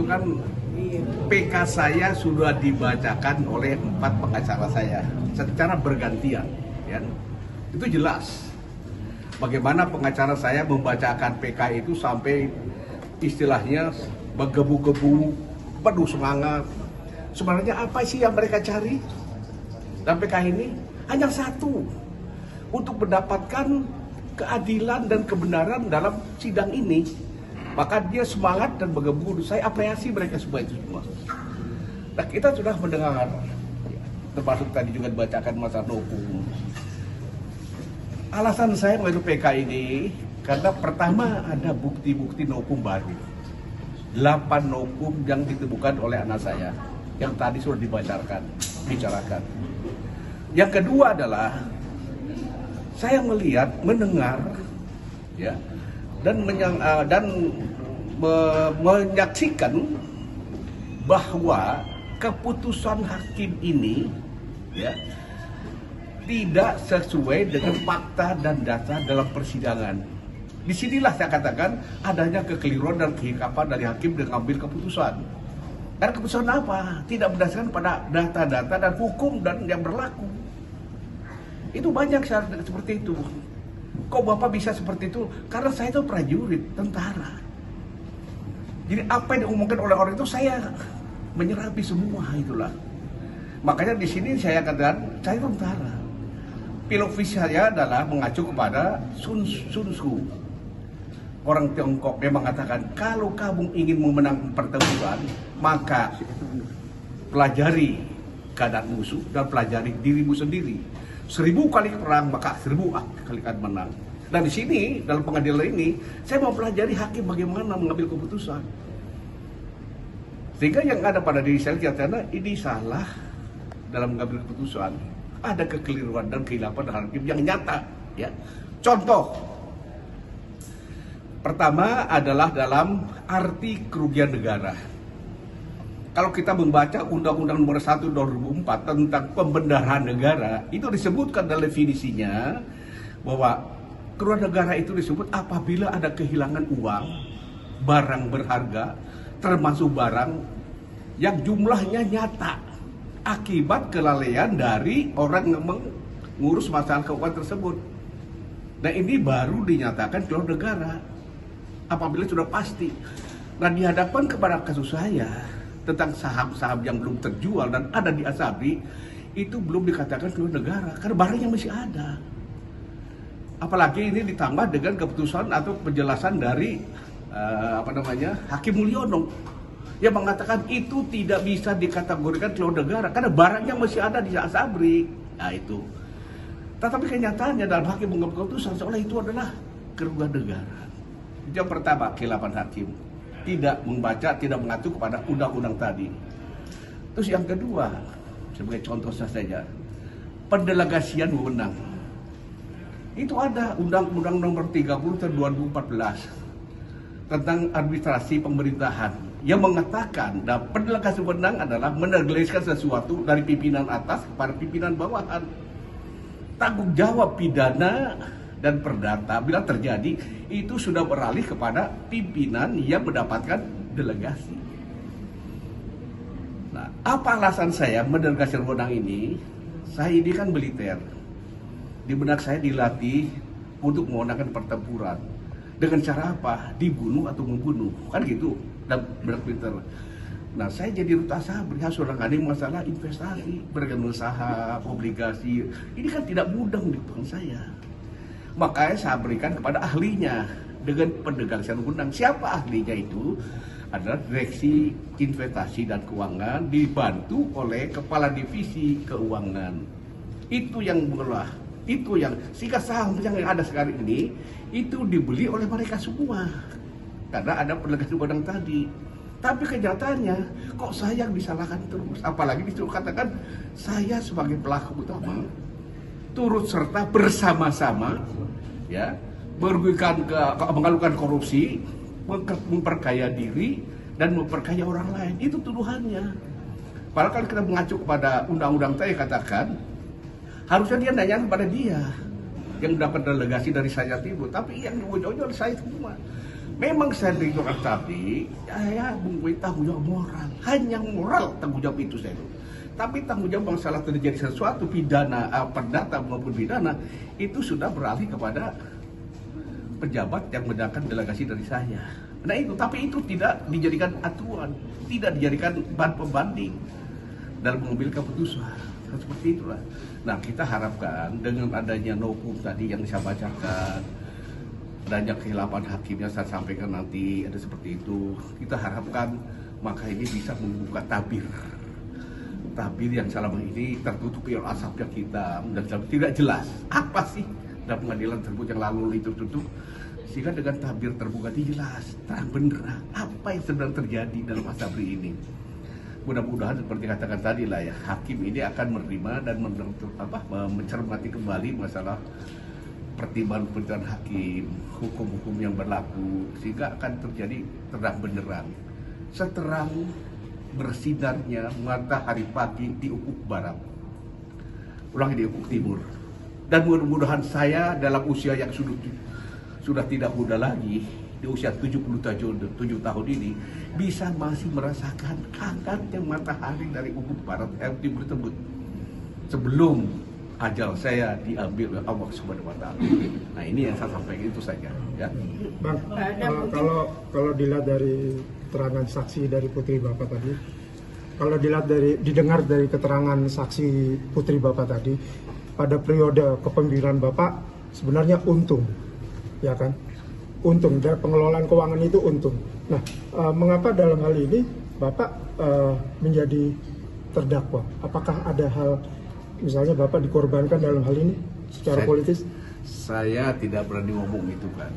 kan PK saya sudah dibacakan oleh 4 pengacara saya secara bergantian, ya. Itu jelas. Bagaimana pengacara saya membacakan PK itu sampai istilahnya menggebu-gebu, penuh semangat. Sebenarnya apa sih yang mereka cari? Dan PK ini hanya satu, untuk mendapatkan keadilan dan kebenaran dalam sidang ini. Maka dia semangat dan menggebu. Saya apresiasi mereka semua itu semua. Nah, kita sudah mendengar, termasuk tadi juga dibacakan masa hukum. Alasan saya mengajukan PK ini karena pertama ada bukti-bukti hukum baru. 8 hukum yang ditemukan oleh anak saya yang tadi sudah bicarakan. Yang kedua adalah saya melihat, mendengar, ya, dan menyaksikan bahwa keputusan hakim ini, ya, tidak sesuai dengan fakta dan data dalam persidangan. Disinilah saya katakan adanya kekeliruan dan kehikapan dari hakim dengan mengambil keputusan. Karena keputusan apa? Tidak berdasarkan pada data-data dan hukum dan yang berlaku. Itu banyak syarat seperti itu. Kok Bapak bisa seperti itu? Karena saya itu prajurit, tentara. Jadi apa yang diumumkan oleh orang itu saya menyerapi semua itulah. Makanya di sini saya katakan saya tentara. Filosofi saya adalah mengacu kepada Sun Tzu. Orang Tiongkok yang mengatakan kalau kamu ingin memenangkan pertempuran, maka pelajari keadaan musuh dan pelajari dirimu sendiri. 1000 kali perang maka 1000 kali akan menang. Dan di sini dalam pengadilan ini saya mau pelajari hakim bagaimana mengambil keputusan. Sehingga yang ada pada diri saya karena ini salah dalam mengambil keputusan. Ada kekeliruan dan kehilapan dengan hakim yang nyata, ya. Contoh pertama adalah dalam arti kerugian negara. Kalau kita membaca Undang-Undang Nomor 1 2004 tentang pembenaran negara, itu disebutkan dalam definisinya bahwa kerugian negara itu disebut apabila ada kehilangan uang, barang berharga, termasuk barang yang jumlahnya nyata akibat kelalaian dari orang yang mengurus masalah keuangan tersebut. Nah, ini baru dinyatakan kerugian negara apabila sudah pasti. Nah, dihadapkan kepada kasus saya tentang saham-saham yang belum terjual dan ada di Asabri, itu belum dikatakan kerugian negara karena barangnya masih ada. Apalagi ini ditambah dengan keputusan atau penjelasan dari Hakim Mulyono yang mengatakan itu tidak bisa dikategorikan kerugian negara karena barangnya masih ada di Asabri. Nah, itu. Tetapi kenyataannya dalam hakim mengambil keputusan seolah itu adalah kerugian negara. Itu yang pertama, kehilapan hakim. Tidak membaca, tidak mengacu kepada undang-undang tadi. Terus yang kedua, sebagai contoh saja, pendelegasian wewenang. Itu ada Undang-Undang Nomor 30 tahun 2014 tentang administrasi pemerintahan yang mengatakan pendelegasi wewenang adalah mendelegasikan sesuatu dari pimpinan atas kepada pimpinan bawahan. Tanggung jawab pidana dan perdata bila terjadi itu sudah beralih kepada pimpinan yang mendapatkan delegasi. Nah, apa alasan saya mendelegasikan wewenang ini? Saya ini kan militer. Di benak saya dilatih untuk memenangkan pertempuran. Dengan cara apa? Dibunuh atau membunuh. Kan gitu dalam benak militer. Nah, saya jadi Duta Asabri harus menangani masalah investasi, bergabung saham, obligasi. Ini kan tidak mudah di depan saya. Makanya saya berikan kepada ahlinya dengan pendelegasian wewenang. Siapa ahlinya itu? Adalah Direksi Investasi dan Keuangan dibantu oleh Kepala Divisi Keuangan. Itu yang mengelola. Itu yang sehingga saham yang ada sekarang ini itu dibeli oleh mereka semua. Karena ada pendelegasi wewenang tadi. Tapi kenyataannya kok saya yang disalahkan terus, apalagi disuruh katakan saya sebagai pelaku utama turut serta bersama-sama, ya, merugikan mengalukan korupsi, memperkaya diri dan memperkaya orang lain. Itu tuduhannya. Padahal kalau kita mengacu kepada undang-undang saya katakan harusnya dia nanya kepada dia yang mendapat delegasi dari saya timur, tapi yang ujung-ujung saya semua. Memang saya direktur tapi saya mempunyai tanggung jawab moral. Hanya moral tanggung jawab itu saya. Tapi tanggung jawab masalah terjadi sesuatu pidana, perdata maupun pidana itu sudah beralih kepada pejabat yang mendatangkan delegasi dari saya. Nah itu, tapi itu tidak dijadikan aturan, tidak dijadikan bahan pembanding dalam mengambil keputusan. Seperti itulah. Nah kita harapkan dengan adanya hukum tadi yang saya bacakan, adanya kehilapan hakimnya saya sampaikan nanti ada seperti itu, kita harapkan maka ini bisa membuka tabir yang selama ini tertutupi oleh asapnya kita dan tidak jelas apa sih dalam pengadilan tersebut yang lalu itu tutup, sehingga dengan tabir terbuka jelas terang benderang apa yang sedang terjadi dalam asabri ini. Mudah-mudahan seperti katakan tadi lah ya, hakim ini akan menerima dan mencermati kembali masalah pertimbangan hakim, hukum-hukum yang berlaku, sehingga akan terjadi terang benderang, seterang bersinarnya matahari pagi di ufuk barat, ulangi di ufuk timur. Dan mudah-mudahan saya dalam usia yang sudah tidak muda lagi, di usia 77 tahun ini, bisa masih merasakan hangatnya matahari dari ufuk barat timur tersebut sebelum ajal saya diambil oleh Allah Subhanahu wa Ta'ala. Nah ini yang saya sampaikan itu saja ya. Bang, kalau dilihat dari keterangan saksi dari putri Bapak tadi, kalau didengar dari keterangan saksi putri Bapak tadi, pada periode kepemimpinan Bapak sebenarnya untung, ya kan? Untung, dan pengelolaan keuangan itu untung. Nah, mengapa dalam hal ini Bapak menjadi terdakwa? Apakah ada hal, misalnya Bapak dikorbankan dalam hal ini secara politis? Saya tidak berani ngomong itu kan.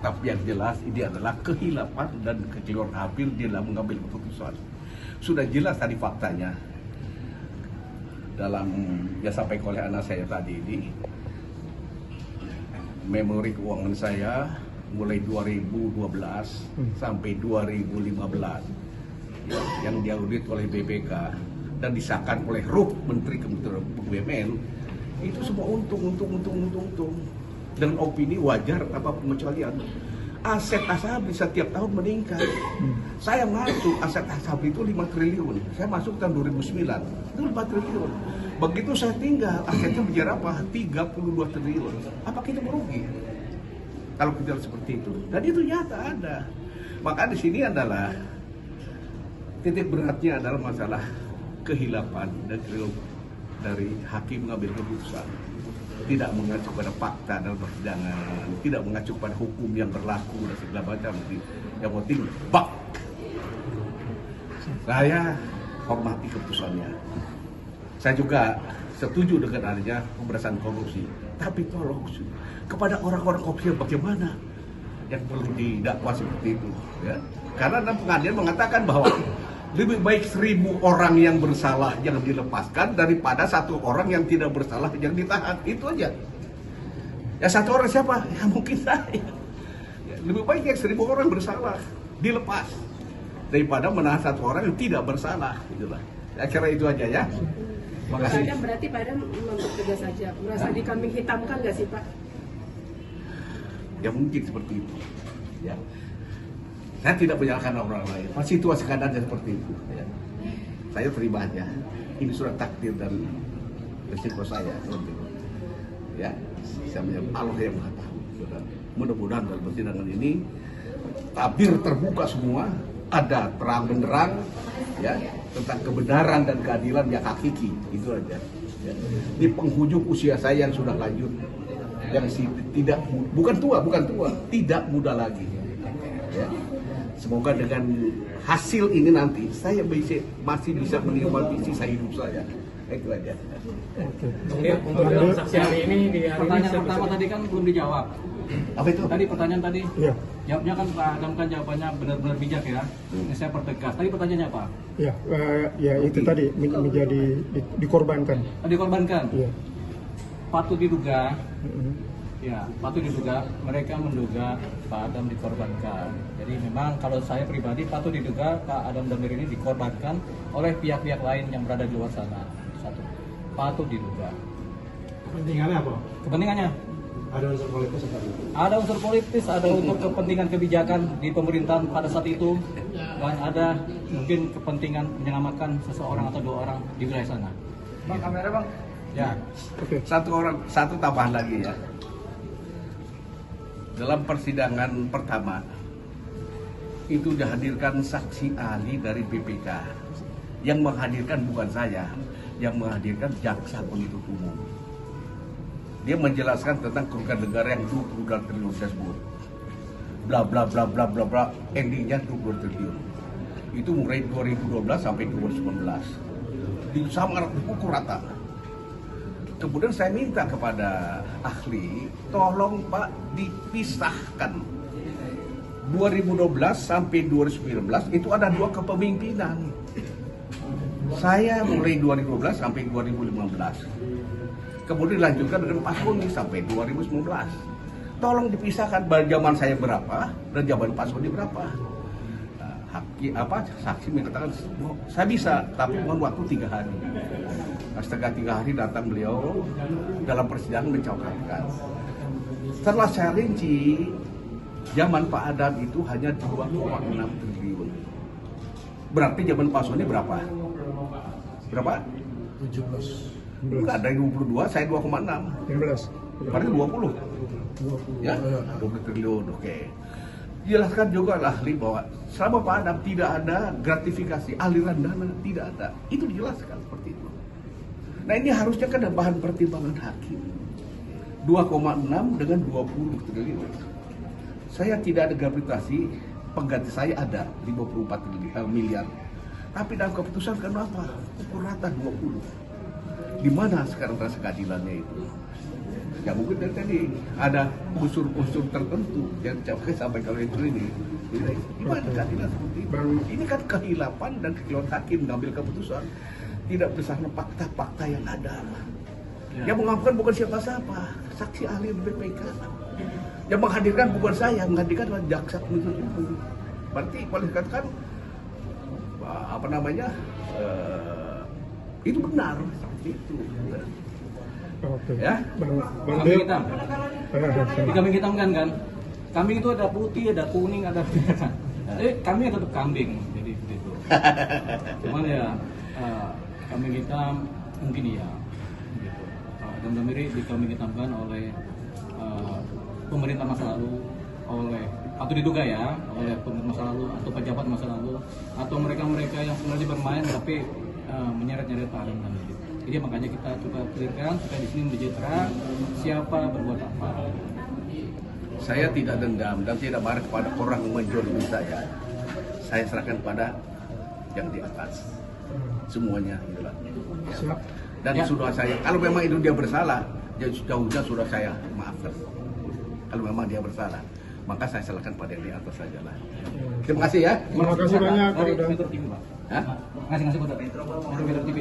Tapi yang jelas ini adalah kehilapan dan keceliruan hampir di dalam mengambil keputusan. Sudah jelas tadi faktanya. Dalam yang sampai oleh anak saya tadi ini, memori keuangan saya mulai 2012 sampai 2015 yang diaudit oleh BPK dan disahkan oleh RUK Menteri Kementerian BUMN, itu semua untung. Dengan opini wajar apa pengecualian. Aset Asabri setiap tahun meningkat. Saya masuk aset Asabri itu 5 triliun. Saya masuk tahun 2009 itu 5 triliun. Begitu saya tinggal, asetnya menjadi apa? 32 triliun. Apa kita merugi? Kalau kita seperti itu. Dan itu nyata ada. Maka di sini adalah titik beratnya adalah masalah kehilapan dan dari hakim mengambil keputusan. Tidak mengacu pada fakta dalam persidangan, tidak mengacu pada hukum yang berlaku dan segala macam. Yang penting bak. Saya hormati keputusannya. Saya juga setuju dengan adanya pemberantasan korupsi. Tapi tolong kepada orang-orang korupsi bagaimana yang perlu didakwa seperti itu, ya? Karena dalam pengadilan mengatakan bahwa lebih baik 1000 orang yang bersalah yang dilepaskan daripada 1 orang yang tidak bersalah yang ditahan. Itu aja. Ya 1 orang siapa? Ya mungkin saya. Ya, lebih baik yang 1000 orang bersalah dilepas daripada menahan 1 orang yang tidak bersalah. Itulah. Ya kira itu aja ya. Makasih. Berarti Pak Adam mempertegas saja. Merasa dikambing hitamkan nggak sih Pak? Ya mungkin seperti itu. Ya. Saya tidak menyalahkan orang lain. Situasi keadaannya seperti itu. Ya. Saya terima aja. Ini sudah takdir dan resiko saya. Ya, saya menyebut Allah yang Maha Tahu. Mudah-mudahan dalam persidangan ini tabir terbuka semua, ada terang benderang, ya, tentang kebenaran dan keadilan yang hakiki. Itu aja. Ya. Di penghujung usia saya yang sudah lanjut, yang tidak bukan tua, tidak muda lagi. Ya. Semoga dengan hasil ini nanti saya masih bisa menikmati sisa hidup saya. Itu aja. Untuk dalam saksi hari ini pertanyaan pertama tadi kan belum dijawab. Apa itu? Tadi pertanyaan tadi. Iya. Jawabnya kan Pak Adam kan jawabannya benar-benar bijak ya. Ini saya pertegas. Tadi pertanyaannya apa? Ya, ya itu tadi menjadi dikorbankan. Dikorbankan. Iya. Patut diduga. Ya, patut diduga mereka menduga Pak Adam dikorbankan. Jadi memang kalau saya pribadi patut diduga Pak Adam Damir ini dikorbankan oleh pihak-pihak lain yang berada di luar sana. Satu, patut diduga. Kepentingannya apa? Kepentingannya Ada unsur politis atau Ada unsur politis, ada unsur kepentingan kebijakan di pemerintahan pada saat itu, dan ada mungkin kepentingan menyelamatkan seseorang atau 2 orang di wilayah sana. Bang, kamera bang. Ya, Oke. Satu tambahan lagi ya. Dalam persidangan pertama itu dihadirkan saksi ahli dari BPK. Yang menghadirkan bukan saya, yang menghadirkan jaksa penuntut umum. Dia menjelaskan tentang kerugian negara yang 22 triliun tersebut. Bla bla bla bla bla bla, endingnya 22 triliun. Itu mulai 2012 sampai 2019. Sama pukul rata. Kemudian saya minta kepada ahli, tolong Pak dipisahkan. 2012 sampai 2019 itu ada 2 kepemimpinan. Saya mulai 2012 sampai 2015. Kemudian dilanjutkan dengan Pak Soni sampai 2019. Tolong dipisahkan zaman saya berapa dan zaman Pak Soni berapa. Saksi mengatakan saya bisa, tapi mohon waktu 3 hari. Setelah 3 hari datang beliau dalam persidangan mencatatkan. Setelah saya rinci, zaman Pak Adam itu hanya 2,6 triliun. Berarti zaman Pak Soni berapa? Berapa? 17. Enggak, dari 22 saya 2,6. 15. Berarti 20. Ya, 20 triliun. Oke. Jelaskan juga ahli bahwa selama Pak Adam tidak ada gratifikasi, aliran dana tidak ada. Itu dijelaskan seperti itu. Nah, ini harusnya kan ada bahan pertimbangan hakim. 2,6 dengan 20 triliun. Saya tidak ada gravitasi, pengganti saya ada 54 miliar. Tapi dalam keputusan kenapa? Pukul rata 20. Di mana sekarang rasa keadilannya itu? Ya mungkin dari tadi ada unsur-unsur tertentu yang sampai kalau itu ini. Gimana keadilan seperti itu? Ini kan kehilapan dan kekeliruan hakim mengambil keputusan tidak berdasarkan fakta-fakta yang ada. Yang mengajukan bukan siapa-siapa, saksi ahli BPK. Yang menghadirkan bukan saya, yang menghadirkan adalah jaksa penuntut umum. Berarti boleh dikatakan itu benar seperti itu. Oke. Ya. Bang kambing hitam. Bang. Di kambing hitam kan, kambing itu ada putih, ada kuning, ada merah. Kambing tetap kambing, jadi begitu. Cuman ya kambing hitam mungkin ya, gitu. Dan Damiri dikambing hitamkan oleh pemerintah masa lalu, atau diduga ya oleh pemerintah masa lalu atau pejabat masa lalu atau mereka yang sebenarnya bermain tapi menyeret-nyeret Pak Adam Damiri. Jadi makanya kita coba clearkan supaya di sini menjadi terang siapa berbuat apa. Saya tidak dendam dan tidak marah kepada orang yang menjolimi saya. Saya serahkan pada yang di atas. Semuanya itulah. Siap. Dan Ya. sudah saya, kalau memang itu dia bersalah, jauh-jauhnya sudah saya maafkan. Kalau memang dia bersalah, maka saya serahkan pada yang di atas saja lah. Terima kasih ya. Terima kasih banyak. Dari Udah. Metro TV, Pak. Hah? Ngasih foto Metro TV.